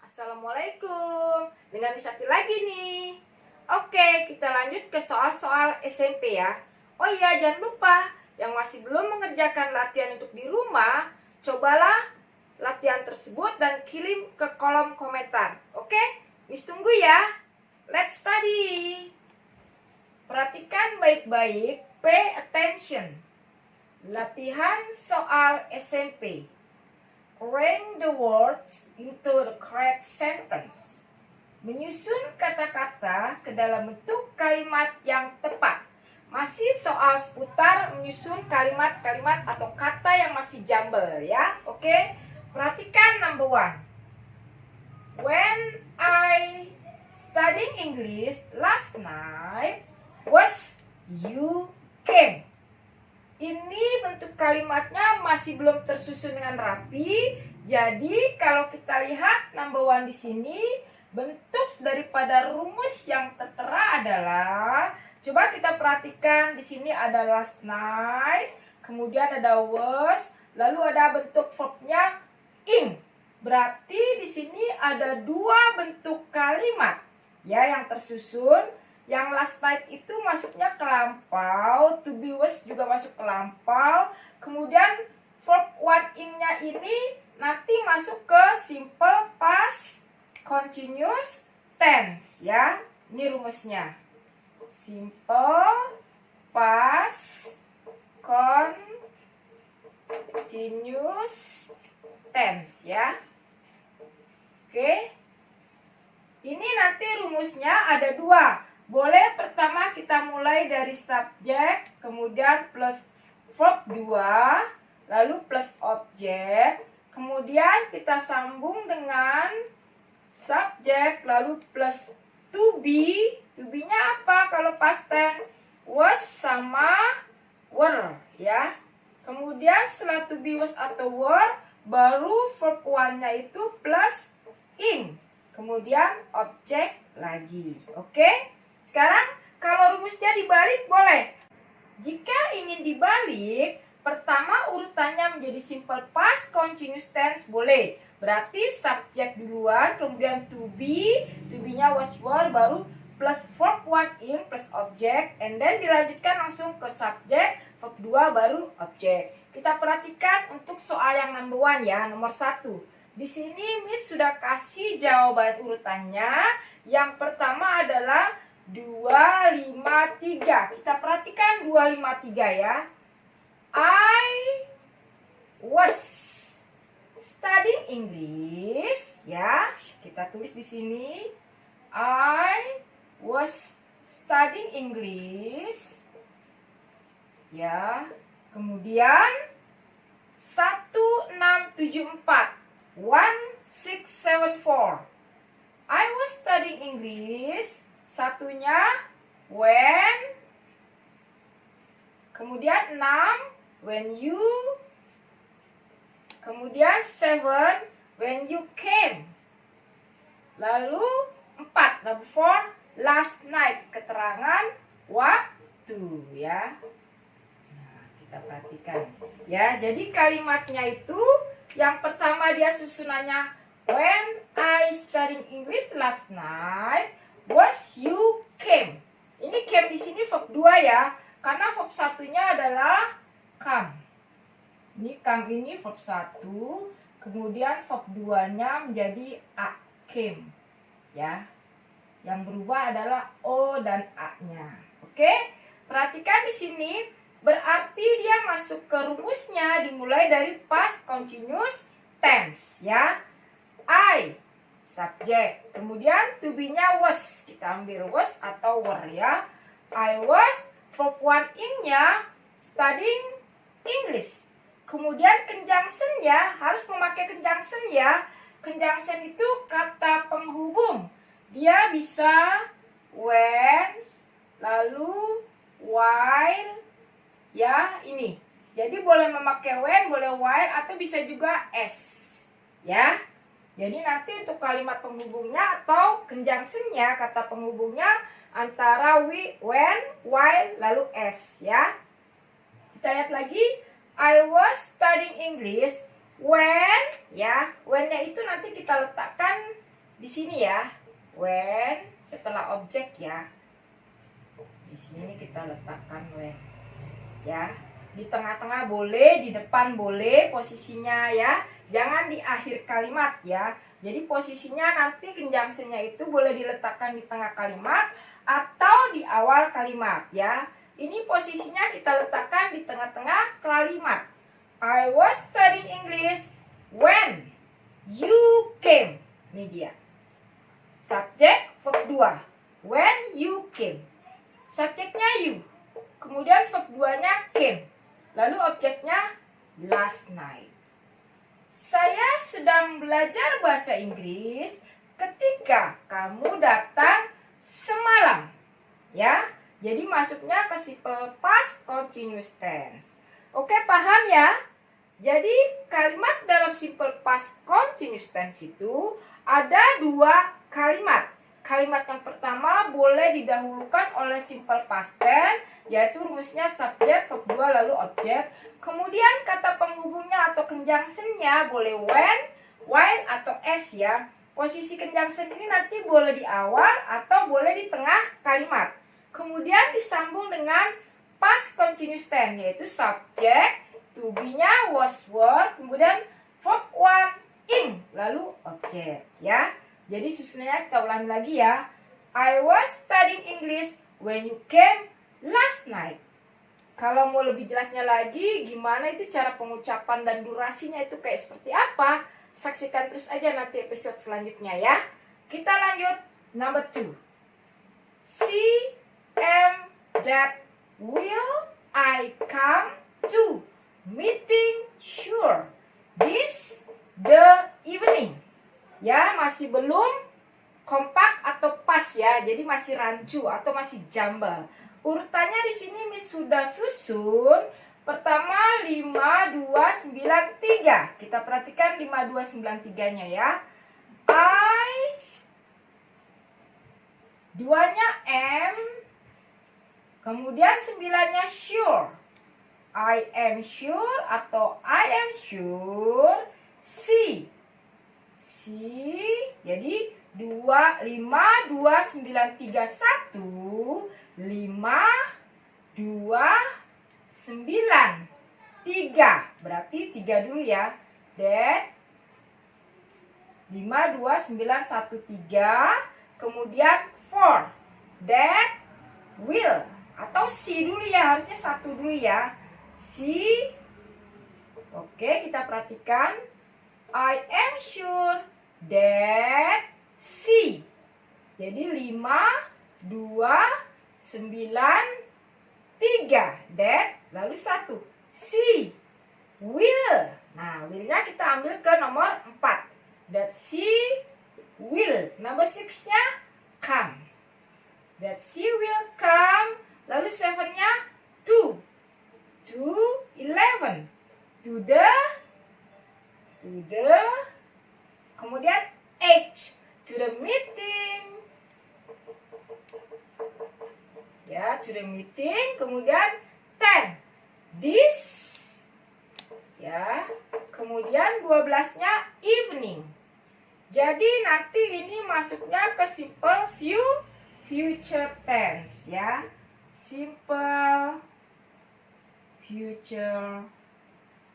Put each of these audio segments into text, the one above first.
Assalamualaikum. Dengan Miss Sakti lagi nih. Oke, kita lanjut ke soal-soal SMP ya. Oh iya, jangan lupa yang masih belum mengerjakan latihan untuk di rumah, cobalah latihan tersebut dan kirim ke kolom komentar. Oke, Miss tunggu ya. Let's study. Perhatikan baik-baik, pay attention. Latihan soal SMP. Arrange the words into the correct sentence. Menyusun kata-kata ke dalam bentuk kalimat yang tepat. Masih soal seputar menyusun kalimat-kalimat atau kata yang masih jumble ya. Oke? Perhatikan number 1. When I studying English last night, was you came. Ini bentuk kalimatnya masih belum tersusun dengan rapi. Jadi kalau kita lihat number 1 di sini, bentuk daripada rumus yang tertera adalah, coba kita perhatikan di sini ada last night, kemudian ada was, lalu ada bentuk verbnya ing. Berarti di sini ada 2 bentuk kalimat ya yang tersusun. Yang last night itu masuknya ke lampau, to be was juga masuk ke lampau. Kemudian verb one ing-nya ini nanti masuk ke simple past continuous tense ya. Ini rumusnya. Simple past continuous tense ya. Oke. Ini nanti rumusnya ada 2. Boleh pertama kita mulai dari subjek, kemudian plus verb 2, lalu plus objek, kemudian kita sambung dengan subjek, lalu plus to be. To be-nya apa kalau past tense? Was sama were ya. Kemudian setelah to be, was atau were, baru verb 1-nya itu plus ing. Kemudian objek lagi. Oke? Sekarang kalau rumusnya dibalik boleh. Jika ingin dibalik, pertama urutannya menjadi simple past continuous tense boleh. Berarti subjek duluan, kemudian to be-nya was were, baru plus verb 1 ing plus objek, and then dilanjutkan langsung ke subjek, verb 2 baru objek. Kita perhatikan untuk soal yang number 1 ya, nomor 1. Di sini Miss sudah kasih jawaban urutannya. Yang pertama adalah 253. Kita perhatikan 253 ya. I was studying English ya. Kita tulis di sini. I was studying English. Ya. Kemudian 1674. 1674. I was studying English. Satunya when, kemudian 6 when you, kemudian 7 when you came, lalu 4 number 4 last night, keterangan waktu ya. Nah, kita perhatikan ya. Jadi kalimatnya itu yang pertama dia susunannya when I studying English last night, was you came. Ini came di sini verb 2 ya, karena verb satunya adalah come. Ini come ini verb 1, kemudian verb 2-nya menjadi a, came. Ya. Yang berubah adalah o dan a-nya. Oke? Perhatikan di sini berarti dia masuk ke rumusnya dimulai dari past continuous tense ya. I subjek, kemudian to be-nya was, kita ambil was atau were ya. I was, verb 1 ing-nya studying English. Kemudian conjunction-nya harus memakai conjunction ya. Conjunction itu kata penghubung. Dia bisa when, lalu while ya, ini. Jadi boleh memakai when, boleh while, atau bisa juga as ya. Jadi nanti untuk kalimat penghubungnya atau conjunction-nya, kata penghubungnya antara when, while, lalu as ya. Kita lihat lagi. I was studying English when, ya, when-nya itu nanti kita letakkan di sini ya. When setelah objek ya. Di sini kita letakkan when. Ya. Di tengah-tengah boleh, di depan boleh posisinya ya. Jangan di akhir kalimat ya. Jadi posisinya nanti conjunction-nya itu boleh diletakkan di tengah kalimat atau di awal kalimat ya. Ini posisinya kita letakkan di tengah-tengah kalimat. I was studying English when you came. Ini dia. Subjek verb 2. When you came. Subjeknya you. Kemudian verb 2-nya came. Lalu objeknya last night. Saya sedang belajar bahasa Inggris ketika kamu datang semalam. Ya. Jadi masuknya ke simple past continuous tense. Oke, paham ya? Jadi kalimat dalam simple past continuous tense itu ada 2 kalimat. Kalimat yang pertama boleh didahulukan oleh simple past tense, yaitu rumusnya subjek, verb 2, lalu objek. Kemudian kata penghubungnya atau conjunction-nya boleh when, while, atau as ya. Posisi conjunction ini nanti boleh di awal atau boleh di tengah kalimat. Kemudian disambung dengan past continuous tense, yaitu subjek, to be-nya was, were, kemudian verb 1, ing, lalu objek ya. Jadi susunannya kita ulangi lagi ya. I was studying English when you came last night. Kalau mau lebih jelasnya lagi, gimana itu cara pengucapan dan durasinya itu kayak seperti apa? Saksikan terus aja nanti episode selanjutnya ya. Kita lanjut number 2. See that will I come to meeting sure this the evening. Ya, masih belum kompak atau pas ya. Jadi masih rancu atau masih jambal. Urutannya di sini Miss sudah susun. Pertama 5 2 9 3. Kita perhatikan 5 2 9 3-nya ya. I, 2-nya am, kemudian 9-nya sure. I am sure atau I am sure. See. Jadi 5 2 9 3 1 5 2 9. Tiga, berarti 3 dulu ya. That 5 2 9 1 3. Kemudian 4. That will atau see dulu ya, harusnya 1 dulu ya. See. Oke, kita perhatikan. I am sure that she. Jadi 5 2 9 3. That lalu 1. She will. Nah, will-nya kita ambil ke nomor 4. That she will. Number 6-nya come. That she will come. Lalu 7-nya to. To 11. To the. Kemudian 8. To the meeting. Ya, to the meeting. Kemudian 10. This. Ya. Kemudian 12-nya evening. Jadi nanti ini masuknya ke simple future tense ya. Simple future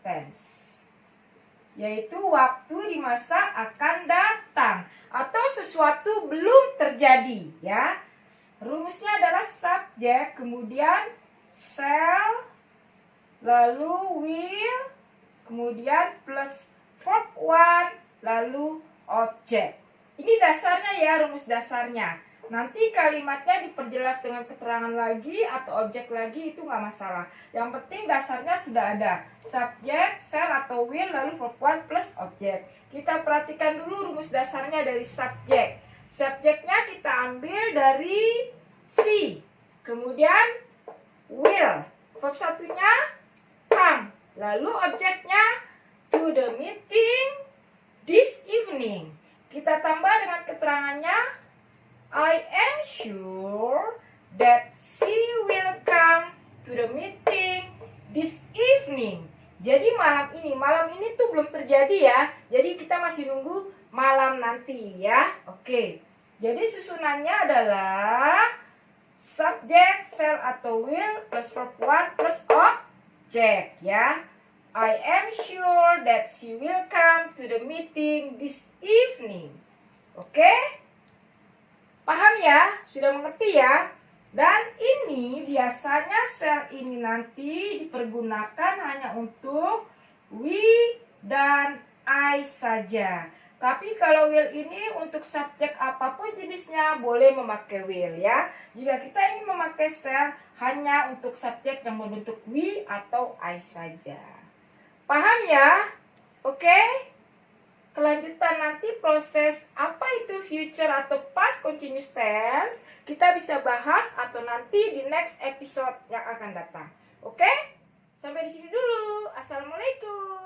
tense. Yaitu waktu di masa akan datang atau sesuatu belum terjadi ya. Rumusnya adalah subjek, kemudian shall, lalu will, kemudian plus verb 1, lalu objek. Ini dasarnya ya, rumus dasarnya. Nanti kalimatnya diperjelas dengan keterangan lagi atau objek lagi, itu nggak masalah. Yang penting dasarnya sudah ada. Subjek, shall atau will, lalu verb 1 plus objek. Kita perhatikan dulu rumus dasarnya dari subjek. Subjeknya kita ambil dari see. Kemudian will. Verb 1-nya come. Lalu objeknya to the meeting this evening. Kita tambah dengan keterangannya I am sure that she will come to the meeting this evening. Jadi malam ini tuh belum terjadi ya. Jadi kita masih nunggu malam nanti ya. Oke, jadi susunannya adalah subject, shall atau will plus verb 1 plus object ya. I am sure that she will come to the meeting this evening. Oke? Paham ya? Sudah mengerti ya? Dan ini biasanya shall ini nanti dipergunakan hanya untuk we dan I saja. Tapi kalau will ini untuk subjek apapun jenisnya boleh memakai will ya. Jika kita ingin memakai shall hanya untuk subjek yang berbentuk we atau I saja. Paham ya? Oke? Kelanjutan nanti proses apa itu future atau past continuous tense kita bisa bahas atau nanti di next episode yang akan datang. Oke? Sampai di sini dulu. Assalamualaikum.